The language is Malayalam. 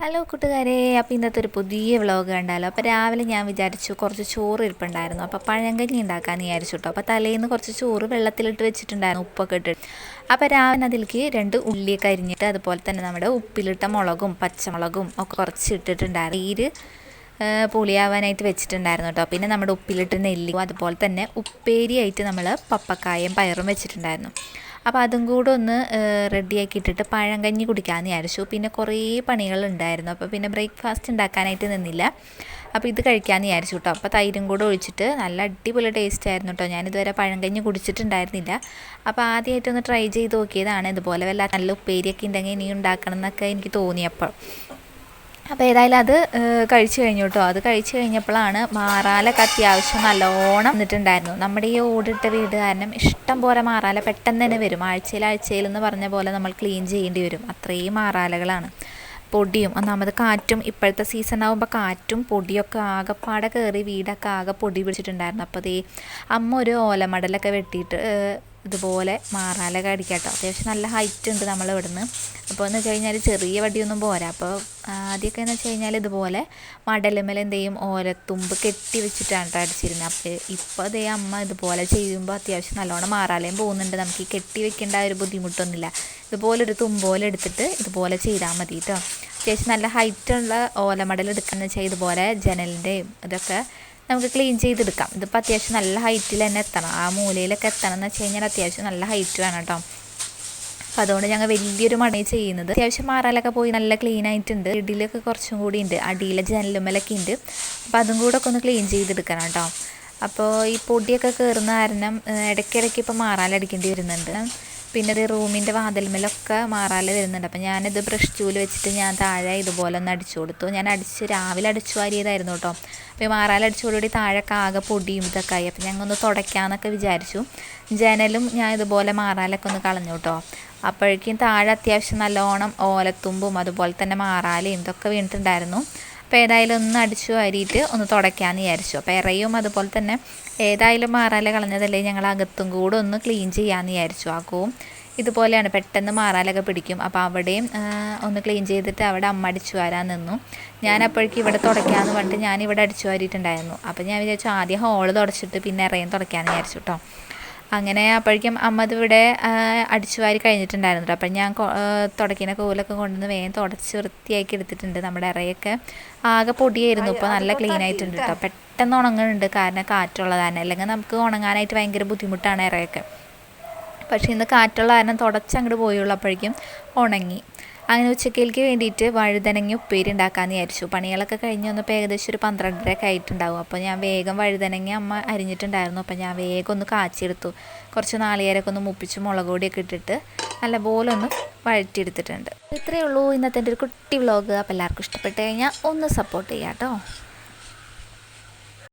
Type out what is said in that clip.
ഹലോ കൂട്ടുകാരെ, അപ്പോൾ ഇന്നത്തെ ഒരു പുതിയ വ്ളോഗ് കണ്ടാലോ. അപ്പോൾ രാവിലെ ഞാൻ വിചാരിച്ചു കുറച്ച് ചോറ് ഇരിപ്പുണ്ടായിരുന്നു, അപ്പോൾ പഴങ്കഞ്ഞി ഉണ്ടാക്കാമെന്ന് വിചാരിച്ചു കേട്ടോ. അപ്പോൾ തലേന്ന് കുറച്ച് ചോറ് വെള്ളത്തിലിട്ട് വെച്ചിട്ടുണ്ടായിരുന്നു, ഉപ്പൊക്കെ ഇട്ടിട്ട്. അപ്പോൾ രാവിലെ അതിലേക്ക് 2 ഉള്ളിയൊക്കെ അരിഞ്ഞിട്ട് അതുപോലെ തന്നെ നമ്മുടെ ഉപ്പിലിട്ട മുളകും പച്ചമുളകും ഒക്കെ കുറച്ച് ഇട്ടിട്ടുണ്ടായിരുന്നു. നീര് പുളിയാവാനായിട്ട് വെച്ചിട്ടുണ്ടായിരുന്നു കേട്ടോ. പിന്നെ നമ്മുടെ ഉപ്പിലിട്ട് നെല്ലിയും അതുപോലെ തന്നെ ഉപ്പേരിയായിട്ട് നമ്മൾ പപ്പക്കായും പയറും വെച്ചിട്ടുണ്ടായിരുന്നു. അപ്പോൾ അതും കൂടെ ഒന്ന് റെഡിയാക്കി ഇട്ടിട്ട് പഴങ്കഞ്ഞി കുടിക്കാമെന്ന് വിചാരിച്ചു. പിന്നെ കുറേ പണികളുണ്ടായിരുന്നു, അപ്പോൾ പിന്നെ ബ്രേക്ക്ഫാസ്റ്റ് ഉണ്ടാക്കാനായിട്ട് നിന്നില്ല. അപ്പോൾ ഇത് കഴിക്കാമെന്ന് വിചാരിച്ചു കേട്ടോ. അപ്പോൾ തൈരും കൂടെ ഒഴിച്ചിട്ട് നല്ല അടിപൊളി ടേസ്റ്റ് ആയിരുന്നു കേട്ടോ. ഞാനിതുവരെ പഴങ്കഞ്ഞി കുടിച്ചിട്ടുണ്ടായിരുന്നില്ല. അപ്പോൾ ആദ്യമായിട്ടൊന്ന് ട്രൈ ചെയ്ത് നോക്കിയതാണ്. ഇതുപോലെ വല്ല നല്ല ഉപ്പേരിയൊക്കെ ഉണ്ടെങ്കിൽ ഇനി ഉണ്ടാക്കണം എന്നൊക്കെ എനിക്ക് തോന്നിയപ്പോൾ. അപ്പോൾ ഏതായാലും അത് കഴിച്ചു കഴിഞ്ഞു കേട്ടോ. അത് കഴിച്ചു കഴിഞ്ഞപ്പോഴാണ് മാറാലൊക്കെ അത്യാവശ്യം നല്ലോണം വന്നിട്ടുണ്ടായിരുന്നു. നമ്മുടെ ഈ ഓടിട്ട വീട് കാരണം ഇഷ്ടം പോലെ മാറാല പെട്ടെന്ന് തന്നെ വരും. ആഴ്ചയിൽ എന്ന് പറഞ്ഞ പോലെ നമ്മൾ ക്ലീൻ ചെയ്യേണ്ടി വരും, അത്രയും മാറാലകളാണ്. പൊടിയും ഒന്നാമത് കാറ്റും, ഇപ്പോഴത്തെ സീസൺ ആകുമ്പോൾ കാറ്റും പൊടിയൊക്കെ ആകെപ്പാടെ കയറി വീടൊക്കെ ആകെ പൊടി പിടിച്ചിട്ടുണ്ടായിരുന്നു. അപ്പോൾ അതേ അമ്മ ഒരു ഓലമടലൊക്കെ വെട്ടിയിട്ട് ഇതുപോലെ മാറാലൊക്കെ അടിക്കാം കേട്ടോ. അത്യാവശ്യം നല്ല ഹൈറ്റ് ഉണ്ട് നമ്മൾ ഇവിടുന്ന്. അപ്പോൾ എന്ന് വെച്ച് കഴിഞ്ഞാൽ ചെറിയ വടിയൊന്നും പോരാ. അപ്പോൾ ആദ്യമൊക്കെ എന്ന് വെച്ച് കഴിഞ്ഞാൽ ഇതുപോലെ മടലുമേൽ എന്ത് ചെയ്യും, ഓലത്തുമ്പ് കെട്ടി വെച്ചിട്ടാണ് കേട്ടോ അടിച്ചിരുന്നത്. അപ്പോൾ ഇപ്പോൾ അതേ അമ്മ ഇതുപോലെ ചെയ്യുമ്പോൾ അത്യാവശ്യം നല്ലോണം മാറാലയും പോകുന്നുണ്ട്. നമുക്ക് ഈ കെട്ടി വെക്കേണ്ട ഒരു ബുദ്ധിമുട്ടൊന്നുമില്ല. ഇതുപോലൊരു തുമ്പോല എടുത്തിട്ട് ഇതുപോലെ ചെയ്താൽ മതി കേട്ടോ. അത്യാവശ്യം നല്ല ഹൈറ്റുള്ള ഓലമടൽ എടുക്കുകയെന്ന് വെച്ചാൽ ഇതുപോലെ ജനലിൻ്റെയും ഇതൊക്കെ നമുക്ക് ക്ലീൻ ചെയ്തെടുക്കാം. ഇതിപ്പോൾ അത്യാവശ്യം നല്ല ഹൈറ്റിൽ തന്നെ എത്തണം, ആ മൂലയിലൊക്കെ എത്തണം എന്ന് വെച്ച് കഴിഞ്ഞാൽ അത്യാവശ്യം നല്ല ഹൈറ്റ് വേണം കേട്ടോ. അപ്പോൾ അതുകൊണ്ട് ഞങ്ങൾ വലിയൊരു മട ചെയ്യുന്നത്. അത്യാവശ്യം മാറാലൊക്കെ പോയി നല്ല ക്ലീൻ ആയിട്ടുണ്ട്. ഇടിയിലൊക്കെ കുറച്ചും കൂടി ഉണ്ട്, അടിയിലെ ജനലുമലൊക്കെ ഉണ്ട്. അപ്പോൾ അതും കൂടെ ഒക്കെ ഒന്ന് ക്ലീൻ ചെയ്തെടുക്കണം കേട്ടോ. അപ്പോൾ ഈ പൊടിയൊക്കെ കയറുന്ന കാരണം ഇടയ്ക്കിടയ്ക്ക് ഇപ്പോൾ മാറാലടിക്കേണ്ടി വരുന്നുണ്ട്. പിന്നെ ഇത് റൂമിൻ്റെ വാതിൽമേലൊക്കെ മാറാല വരുന്നുണ്ട്. അപ്പോൾ ഞാനിത് ബ്രഷ് ചൂല് വെച്ചിട്ട് ഞാൻ താഴെ ഇതുപോലെ ഒന്ന് അടിച്ചു കൊടുത്തു. ഞാൻ രാവിലെ അടിച്ചു വാരിയതായിരുന്നു കേട്ടോ. അപ്പോൾ ഈ മാറാല അടിച്ചോടുകൂടി താഴെയൊക്കെ ആകെ പൊടിയും ഇതൊക്കെ ആയി. അപ്പോൾ ഞങ്ങളൊന്ന് തുടയ്ക്കാമെന്നൊക്കെ വിചാരിച്ചു. ജനലും ഞാൻ ഇതുപോലെ മാറാലൊക്കെ ഒന്ന് കളഞ്ഞു കേട്ടോ. അപ്പോഴേക്കും താഴെ അത്യാവശ്യം നല്ലോണം ഓലത്തുമ്പും അതുപോലെ തന്നെ മാറാലയും ഇതൊക്കെ വീണിട്ടുണ്ടായിരുന്നു. അപ്പോൾ ഏതായാലും ഒന്ന് അടിച്ചു വാരിയിട്ട് ഒന്ന് തുടയ്ക്കാമെന്ന് വിചാരിച്ചു. അപ്പോൾ ഇറയും അതുപോലെ തന്നെ ഏതായാലും മാറാല കളഞ്ഞതല്ലേ, ഞങ്ങൾ അകത്തും കൂടെ ഒന്ന് ക്ലീൻ ചെയ്യാമെന്ന് വിചാരിച്ചു. ആക്കവും ഇതുപോലെയാണ്, പെട്ടെന്ന് മാറാലൊക്കെ പിടിക്കും. അപ്പോൾ അവിടെയും ഒന്ന് ക്ലീൻ ചെയ്തിട്ട് അവിടെ അമ്മ അടിച്ചു വാരാൻ നിന്നു. ഞാൻ അപ്പോഴേക്കും ഇവിടെ തുടയ്ക്കാമെന്ന് പറഞ്ഞിട്ട് ഞാനിവിടെ അടിച്ചു വാരിയിട്ടുണ്ടായിരുന്നു. അപ്പോൾ ഞാൻ വിചാരിച്ചു ആദ്യം ഹോള് തുടച്ചിട്ട് പിന്നെ ഇറയും തുടയ്ക്കാമെന്ന് വിചാരിച്ചു കേട്ടോ. അങ്ങനെ അപ്പോഴേക്കും അമ്മ ഇതിവിടെ അടിച്ചു വാരി കഴിഞ്ഞിട്ടുണ്ടായിരുന്നു. അപ്പം ഞാൻ തുടയ്ക്കുന്ന കോലൊക്കെ കൊണ്ടുവന്ന് വേഗം തുടച്ച് വൃത്തിയാക്കി എടുത്തിട്ടുണ്ട്. നമ്മുടെ ഇറയൊക്കെ ആകെ പൊടിയായിരുന്നു, ഇപ്പോൾ നല്ല ക്ലീൻ ആയിട്ടുണ്ട് കേട്ടോ. പെട്ടെന്ന് ഉണങ്ങുന്നുണ്ട്, കാരണം കാറ്റുള്ളത് കാരണം. അല്ലെങ്കിൽ നമുക്ക് ഉണങ്ങാനായിട്ട് ഭയങ്കര ബുദ്ധിമുട്ടാണ് ഇറയൊക്കെ. പക്ഷേ ഇന്ന് കാറ്റുള്ള കാരണം തുടച്ചങ്ങോട്ട് പോയുള്ളൂ, അപ്പോഴേക്കും ഉണങ്ങി. അങ്ങനെ ഉച്ചക്കേലേക്ക് വേണ്ടിയിട്ട് വഴുതനങ്ങ ഉപ്പേരി ഉണ്ടാക്കാമെന്ന് വിചാരിച്ചു. പണികളൊക്കെ കഴിഞ്ഞ് വന്നപ്പോൾ ഏകദേശം ഒരു 12:30 ആയിട്ടുണ്ടാവും. അപ്പോൾ ഞാൻ വേഗം വഴുതനങ്ങ അമ്മ അരിഞ്ഞിട്ടുണ്ടായിരുന്നു. അപ്പോൾ ഞാൻ വേഗം ഒന്ന് കാച്ചിയെടുത്തു. കുറച്ച് നാളികേരമൊക്കെ ഒന്ന് മുപ്പിച്ച് മുളക് പൊടിയൊക്കെ ഇട്ടിട്ട് നല്ലപോലെ ഒന്ന് വഴറ്റിയെടുത്തിട്ടുണ്ട്. ഇത്രയേ ഉള്ളൂ ഇന്നത്തെ എൻ്റെ ഒരു കുട്ടി വ്ളോഗ്. അപ്പോൾ എല്ലാവർക്കും ഇഷ്ടപ്പെട്ട് കഴിഞ്ഞാൽ ഒന്ന് സപ്പോർട്ട് ചെയ്യാം കേട്ടോ.